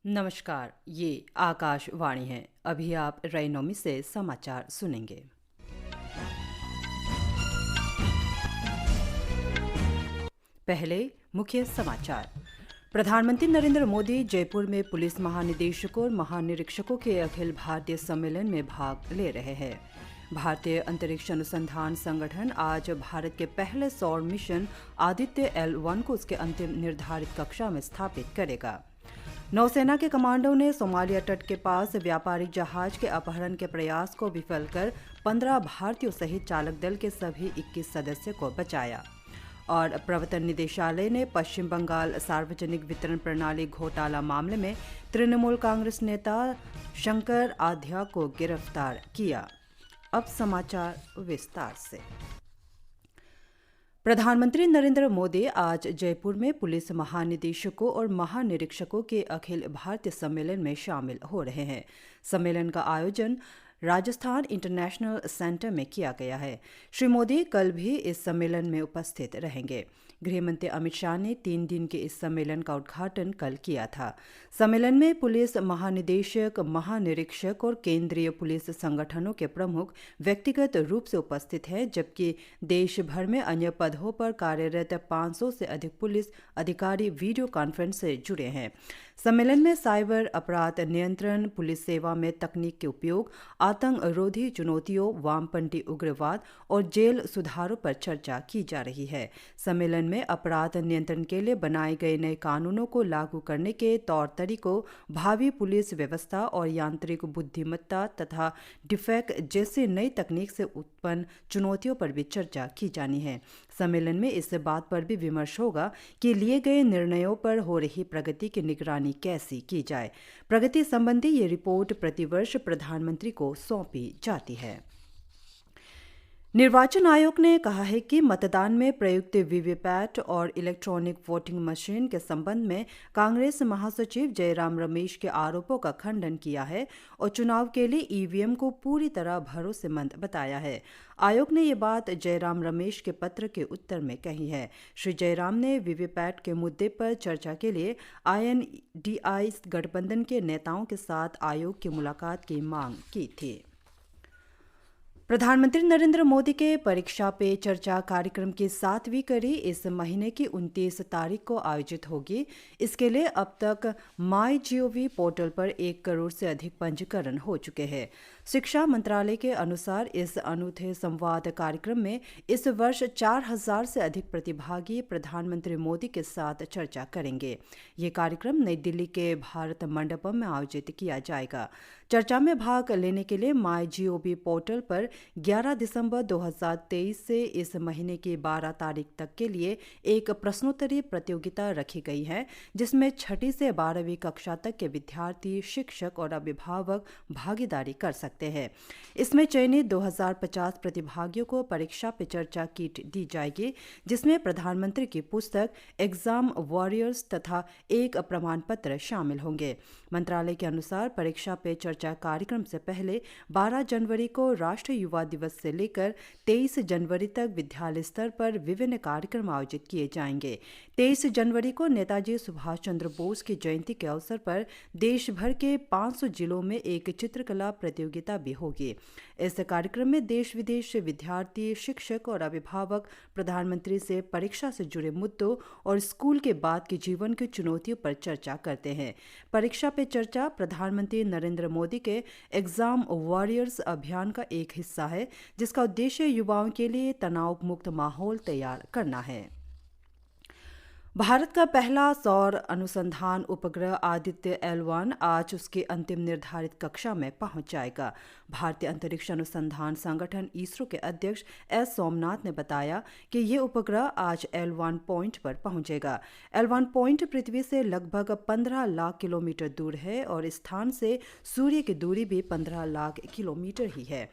नमस्कार, ये आकाशवाणी है। अभी आप रैनोमी से समाचार सुनेंगे। पहले मुख्य समाचार। प्रधानमंत्री नरेंद्र मोदी जयपुर में पुलिस महानिदेशकों और महानिरीक्षकों के अखिल भारतीय सम्मेलन में भाग ले रहे हैं। भारतीय अंतरिक्ष अनुसंधान संगठन आज भारत के पहले सौर मिशन आदित्य L1 को उसके अंतिम निर्धारित कक्षा में स्थापित करेगा। नौसेना के कमांडो ने सोमालिया तट के पास व्यापारिक जहाज के अपहरण के प्रयास को विफल कर 15 भारतीयों सहित चालक दल के सभी 21 सदस्यों को बचाया। और प्रवर्तन निदेशालय ने पश्चिम बंगाल सार्वजनिक वितरण प्रणाली घोटाला मामले में तृणमूल कांग्रेस नेता शंकर आध्या को गिरफ्तार किया। अब समाचार विस्तार से। प्रधानमंत्री नरेंद्र मोदी आज जयपुर में पुलिस महानिदेशकों और महानिरीक्षकों के अखिल भारतीय सम्मेलन में शामिल हो रहे हैं। सम्मेलन का आयोजन राजस्थान इंटरनेशनल सेंटर में किया गया है। श्री मोदी कल भी इस सम्मेलन में उपस्थित रहेंगे। गृहमंत्री अमित शाह ने 3 दिन के इस सम्मेलन का उद्घाटन कल किया था। सम्मेलन में पुलिस महानिदेशक, महानिरीक्षक और केंद्रीय पुलिस संगठनों के प्रमुख व्यक्तिगत रूप से उपस्थित हैं, जबकि देश भर में अन्य पदों पर कार्यरत 500 से अधिक पुलिस अधिकारी वीडियो कॉन्फ्रेंस से जुड़े हैं। सम्मेलन में साइबर अपराध नियंत्रण, पुलिस सेवा में तकनीक के उपयोग, आतंकरोधी चुनौतियों, वामपंथी उग्रवाद और जेल सुधारों पर चर्चा की जा रही है। सम्मेलन में अपराध नियंत्रण के लिए बनाए गए नए कानूनों को लागू करने के तौर तरीकों, भावी पुलिस व्यवस्था और यांत्रिक बुद्धिमत्ता तथा डिफेक्ट जैसी नई तकनीक से उत्पन्न चुनौतियों पर भी चर्चा की जानी है। सम्मेलन में इस बात पर भी विमर्श होगा कि लिए गए निर्णयों पर हो रही प्रगति की निगरानी कैसी की जाए। प्रगति संबंधी ये रिपोर्ट प्रतिवर्ष प्रधानमंत्री को सौंपी जाती है। निर्वाचन आयोग ने कहा है कि मतदान में प्रयुक्त वीवीपैट और इलेक्ट्रॉनिक वोटिंग मशीन के संबंध में कांग्रेस महासचिव जयराम रमेश के आरोपों का खंडन किया है और चुनाव के लिए ईवीएम को पूरी तरह भरोसेमंद बताया है। आयोग ने ये बात जयराम रमेश के पत्र के उत्तर में कही है। श्री जयराम ने वीवीपैट के मुद्दे पर चर्चा के लिए INDI गठबंधन के नेताओं के साथ आयोग की मुलाकात की मांग की थी। प्रधानमंत्री नरेंद्र मोदी के परीक्षा पे चर्चा कार्यक्रम की 7वीं कड़ी इस महीने की 29 तारीख को आयोजित होगी। इसके लिए अब तक MyGov पोर्टल पर 1 करोड़ से अधिक पंजीकरण हो चुके हैं। शिक्षा मंत्रालय के अनुसार इस अनूठे संवाद कार्यक्रम में इस वर्ष 4000 से अधिक प्रतिभागी प्रधानमंत्री मोदी के साथ चर्चा करेंगे। ये कार्यक्रम नई दिल्ली के भारत मंडपम में आयोजित किया जाएगा। चर्चा में भाग लेने के लिए MyGov पोर्टल पर 11 दिसंबर 2023 से इस महीने की 12 तारीख तक के लिए एक प्रश्नोत्तरी प्रतियोगिता रखी गई है, जिसमें 6ठी से 12वीं कक्षा तक के विद्यार्थी, शिक्षक और अभिभावक भागीदारी कर सकते हैं। इसमें चयनित 2050 प्रतिभागियों को परीक्षा पे चर्चा किट दी जाएगी, जिसमें प्रधानमंत्री की पुस्तक, एग्जाम वॉरियर्स तथा एक प्रमाण पत्र शामिल होंगे। मंत्रालय के अनुसार परीक्षा पे चर्चा कार्यक्रम से पहले 12 जनवरी को राष्ट्रीय युवा दिवस से लेकर 23 जनवरी तक विद्यालय स्तर पर विभिन्न कार्यक्रम आयोजित किए जाएंगे। 23 जनवरी को नेताजी सुभाष चंद्र बोस की जयंती के अवसर पर देश भर के 500 जिलों में एक चित्रकला प्रतियोगिता भी होगी। इस कार्यक्रम में देश विदेश से विद्यार्थी, शिक्षक और अभिभावक प्रधानमंत्री से परीक्षा से जुड़े मुद्दों और स्कूल के बाद के जीवन की चुनौतियों पर चर्चा करते हैं। परीक्षा पे चर्चा प्रधानमंत्री नरेंद्र मोदी के एग्जाम वॉरियर्स अभियान का एक हिस्सा है, जिसका उद्देश्य युवाओं के लिए तनाव मुक्त माहौल तैयार करना है। भारत का पहला सौर अनुसंधान उपग्रह आदित्य L1 आज उसके अंतिम निर्धारित कक्षा में पहुंच जाएगा। भारतीय अंतरिक्ष अनुसंधान संगठन इसरो के अध्यक्ष S सोमनाथ ने बताया कि ये उपग्रह आज L1 पॉइंट पर पहुंचेगा। L1 पॉइंट पृथ्वी से लगभग 15 लाख किलोमीटर दूर है और इस स्थान से सूर्य की दूरी भी 15 लाख किलोमीटर ही है।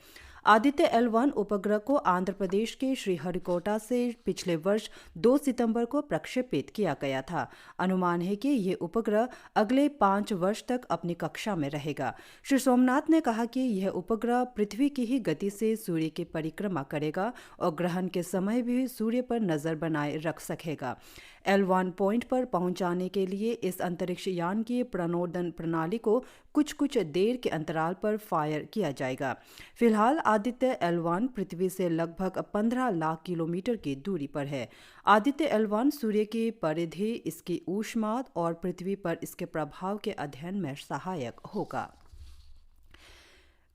आदित्य L1 उपग्रह को आंध्र प्रदेश के श्रीहरिकोटा से पिछले वर्ष 2 सितंबर को प्रक्षेपित किया गया था। अनुमान है कि ये उपग्रह अगले 5 वर्ष तक अपनी कक्षा में रहेगा। श्री सोमनाथ ने कहा कि यह उपग्रह पृथ्वी की ही गति से सूर्य की परिक्रमा करेगा और ग्रहण के समय भी सूर्य पर नजर बनाए रख सकेगा। L1 पॉइंट पर पहुंचाने के लिए इस अंतरिक्ष यान की प्रणोदन प्रणाली को कुछ देर के अंतराल पर फायर किया जाएगा। फिलहाल आदित्य L1 पृथ्वी से लगभग 15 लाख किलोमीटर की दूरी पर है। आदित्य L1 सूर्य की परिधि, इसकी ऊष्मा और पृथ्वी पर इसके प्रभाव के अध्ययन में सहायक होगा।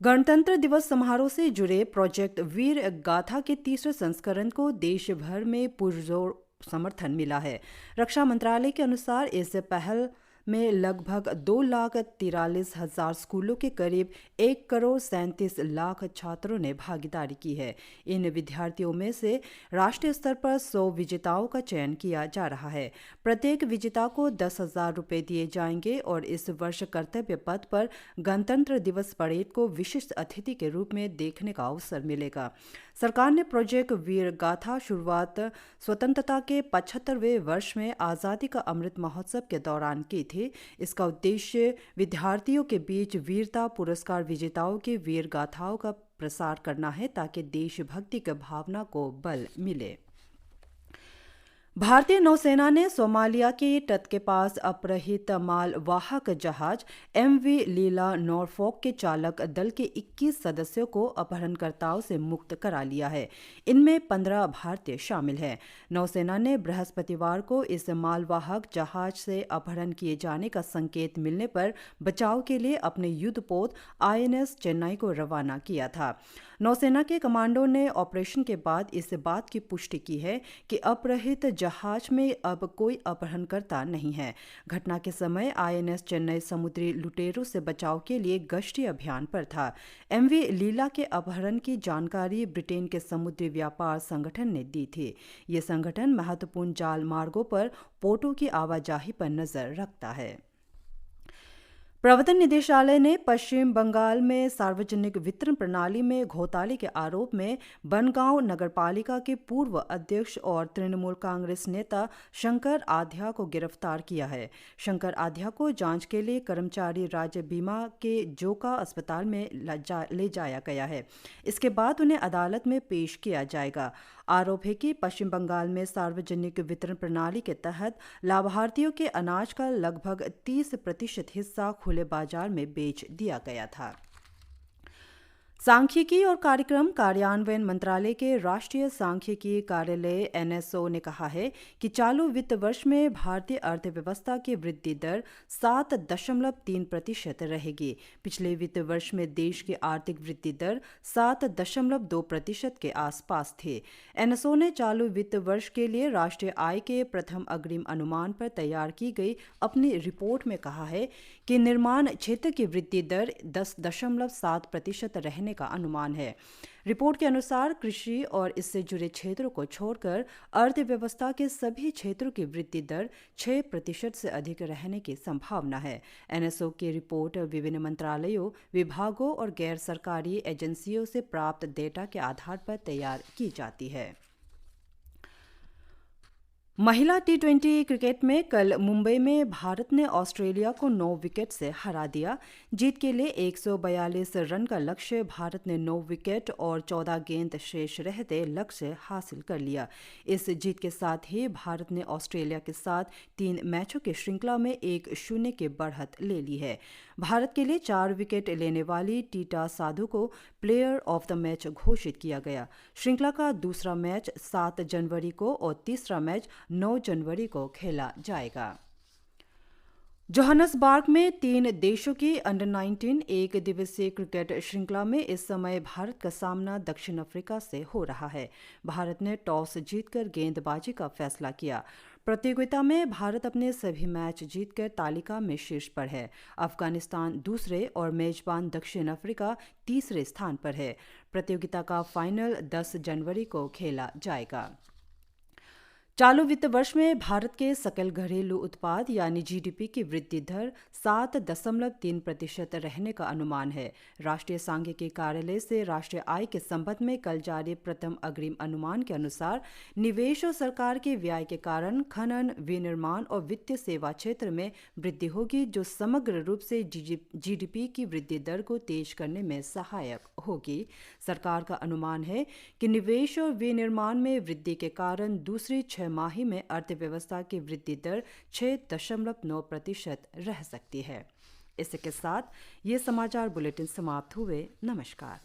गणतंत्र दिवस समारोह से जुड़े प्रोजेक्ट वीर गाथा के तीसरे संस्करण को देश भर में पुरजोर समर्थन मिला है। रक्षा मंत्रालय के अनुसार इस पहल में लगभग 2,43,000 स्कूलों के करीब 1,37,00,000 छात्रों ने भागीदारी की है। इन विद्यार्थियों में से राष्ट्रीय स्तर पर 100 विजेताओं का चयन किया जा रहा है। प्रत्येक विजेता को 10,000 रुपये दिए जाएंगे और इस वर्ष कर्तव्य पथ पर गणतंत्र दिवस परेड को विशिष्ट अतिथि के रूप में देखने का अवसर मिलेगा। सरकार ने प्रोजेक्ट वीर गाथा शुरुआत स्वतंत्रता के 75वें वर्ष में आज़ादी का अमृत महोत्सव के दौरान की थी। इसका उद्देश्य विद्यार्थियों के बीच वीरता पुरस्कार विजेताओं की वीर गाथाओं का प्रसार करना है ताकि देशभक्ति की भावना को बल मिले। भारतीय नौसेना ने सोमालिया के तट के पास अपहृत माल वाहक जहाज MV लीला नॉरफॉक के चालक दल के 21 सदस्यों को अपहरणकर्ताओं से मुक्त करा लिया है। इनमें 15 भारतीय शामिल हैं। नौसेना ने बृहस्पतिवार को इस मालवाहक जहाज से अपहरण किए जाने का संकेत मिलने पर बचाव के लिए अपने युद्धपोत INS चेन्नई को रवाना किया था। नौसेना के कमांडो ने ऑपरेशन के बाद इस बात की पुष्टि की है कि अपहृत जहाज में अब कोई अपहरणकर्ता नहीं है। घटना के समय INS चेन्नई समुद्री लुटेरों से बचाव के लिए गश्ती अभियान पर था। MV लीला के अपहरण की जानकारी ब्रिटेन के समुद्री व्यापार संगठन ने दी थी। ये संगठन महत्वपूर्ण जाल मार्गों पर पोतों की आवाजाही पर नजर रखता है। प्रवर्तन निदेशालय ने पश्चिम बंगाल में सार्वजनिक वितरण प्रणाली में घोटाले के आरोप में बनगांव नगरपालिका के पूर्व अध्यक्ष और तृणमूल कांग्रेस नेता शंकर आध्या को गिरफ्तार किया है। शंकर आध्या को जांच के लिए कर्मचारी राज्य बीमा के जोका अस्पताल में ले जाया गया है। इसके बाद उन्हें अदालत में पेश किया जाएगा। आरोप है कि पश्चिम बंगाल में सार्वजनिक वितरण प्रणाली के तहत लाभार्थियों के अनाज का लगभग 30% हिस्सा खुले बाजार में बेच दिया गया था। सांख्यिकी और कार्यक्रम कार्यान्वयन मंत्रालय के राष्ट्रीय सांख्यिकी कार्यालय NSO ने कहा है कि चालू वित्त वर्ष में भारतीय अर्थव्यवस्था की वृद्धि दर 7.3% रहेगी। पिछले वित्त वर्ष में देश की आर्थिक वृद्धि दर 7.2% के आसपास थी। NSO ने चालू वित्त वर्ष के लिए राष्ट्रीय आय के प्रथम अग्रिम अनुमान पर तैयार की गई अपनी रिपोर्ट में कहा है कि निर्माण क्षेत्र की वृद्धि दर 10.7% रहने का अनुमान है। रिपोर्ट के अनुसार कृषि और इससे जुड़े क्षेत्रों को छोड़कर अर्थव्यवस्था के सभी क्षेत्रों की वृद्धि दर 6% से अधिक रहने की संभावना है। NSO की रिपोर्ट विभिन्न मंत्रालयों, विभागों और गैर सरकारी एजेंसियों से प्राप्त डेटा के आधार पर तैयार की जाती है। महिला T20 क्रिकेट में कल मुंबई में भारत ने ऑस्ट्रेलिया को 9 विकेट से हरा दिया। जीत के लिए 142 रन का लक्ष्य भारत ने 9 विकेट और 14 गेंद शेष रहते लक्ष्य हासिल कर लिया। इस जीत के साथ ही भारत ने ऑस्ट्रेलिया के साथ 3 मैचों की श्रृंखला में 1-0 की बढ़त ले ली है। भारत के लिए 4 विकेट लेने वाली टीटा साधु को प्लेयर ऑफ द मैच घोषित किया गया। श्रृंखला का दूसरा मैच 7 जनवरी को और तीसरा मैच 9 जनवरी को खेला जाएगा। जोहान्सबर्ग में 3 देशों की अंडर 19 एक दिवसीय क्रिकेट श्रृंखला में इस समय भारत का सामना दक्षिण अफ्रीका से हो रहा है। भारत ने टॉस जीतकर गेंदबाजी का फैसला किया। प्रतियोगिता में भारत अपने सभी मैच जीतकर तालिका में शीर्ष पर है। अफगानिस्तान दूसरे और मेजबान दक्षिण अफ्रीका तीसरे स्थान पर है। प्रतियोगिता का फाइनल 10 जनवरी को खेला जाएगा। चालू वित्त वर्ष में भारत के सकल घरेलू उत्पाद यानी GDP की वृद्धि दर 7.3% रहने का अनुमान है। राष्ट्रीय सांख्यिकी कार्यालय से राष्ट्रीय आय के संबंध में कल जारी प्रथम अग्रिम अनुमान के अनुसार निवेश और सरकार के व्यय के कारण खनन, विनिर्माण और वित्तीय सेवा क्षेत्र में वृद्धि होगी, जो समग्र रूप से GDP की वृद्धि दर को तेज करने में सहायक होगी। सरकार का अनुमान है कि निवेश और विनिर्माण में वृद्धि के कारण दूसरी 6 छमाही में अर्थव्यवस्था की वृद्धि दर 6.9% रह सकती है। इसी के साथ ये समाचार बुलेटिन समाप्त हुए। नमस्कार।